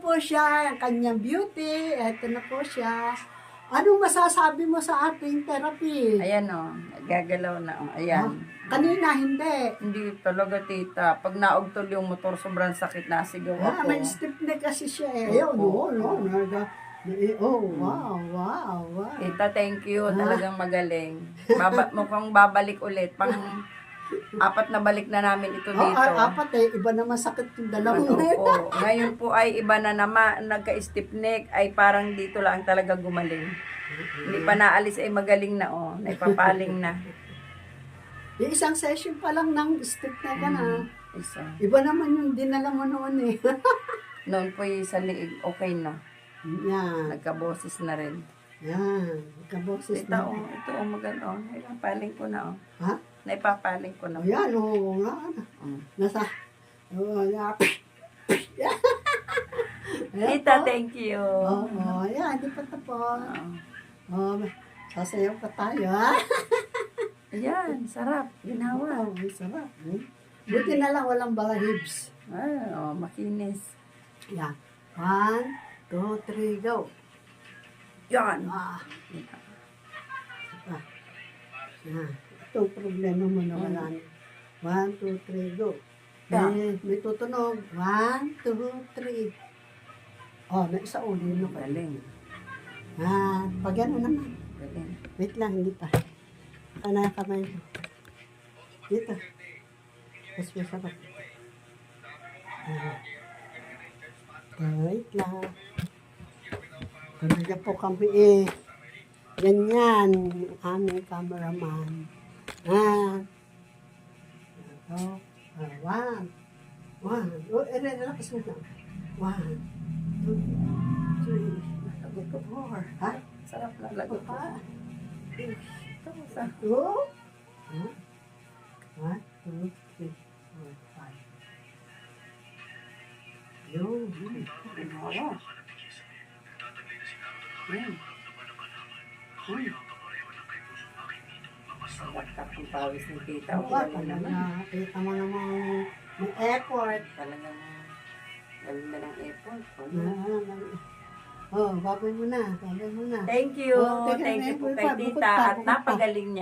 Po siya, ang kanyang beauty. Ito na po siya. Anong masasabi mo sa ating therapy? Ayan o, gagalaw na o. Ayan. Kanina, hindi. Hindi talaga, tita. Pag naugtol yung motor, sobrang sakit na sigaw ako. May stiff neck kasi siya eh. Ayun, wow, wow, wow. Tita, thank you. Talagang magaling. Mukhang babalik ulit. Apat na balik na namin ito dito. Apat eh. Iba naman sakit yung dalawang. Opo. Ngayon po ay iba na naman. Nagka-stiff neck ay parang dito lang talaga gumaling. Hindi pa naalis ay magaling na o. Naipapaling na. Yung isang session pa lang ng stiff neck ka na. Isa. Iba naman yung dinala mo noon eh. Noon po yung sa liig, okay na. Yan. Nagkaboses na rin. Yan. Kaboses Tita, na. ito maganda o. Naipapaling ko na o. Ha? Naipapaling ko na. Ayan, oo nga. Nasa, Tita, thank you. Oo, ayan, hindi pa tapos. Sasayaw pa tayo, ha? Ayan, sarap. Ginawa. Wow, sarap. Buti na lang walang balahibs. Makinis. Yan. 1, 2, 3, go. Yan. Yan. Itong problema mo na wala na. 1, 2, 3, go. Yeah. May tutunog. 1, 2, 3. May isa uli na ba? Galing. Pag ano naman. Galing. Wait lang, hindi pa. Kana kamay mo. Dito. Mas masarap. Wait lang. Talaga po kami eh. Ganyan, aming cameraman. Ito. 1. Relax mo na. 1, 2, 3, Lagot ko. 4. Ha? Sarap na lagot ko. Ito sa 2. 1, 2, 3, 4, 5. Yun. ginawa. Yan. Laktak ang pawis ng tita. Talaga, kita mo namang may effort. Talagang galing na ng effort. Babay mo na. Thank you. Teka, Thank you po bukod kay pa, bukod tita. pa, At bukod pa. napagaling niya.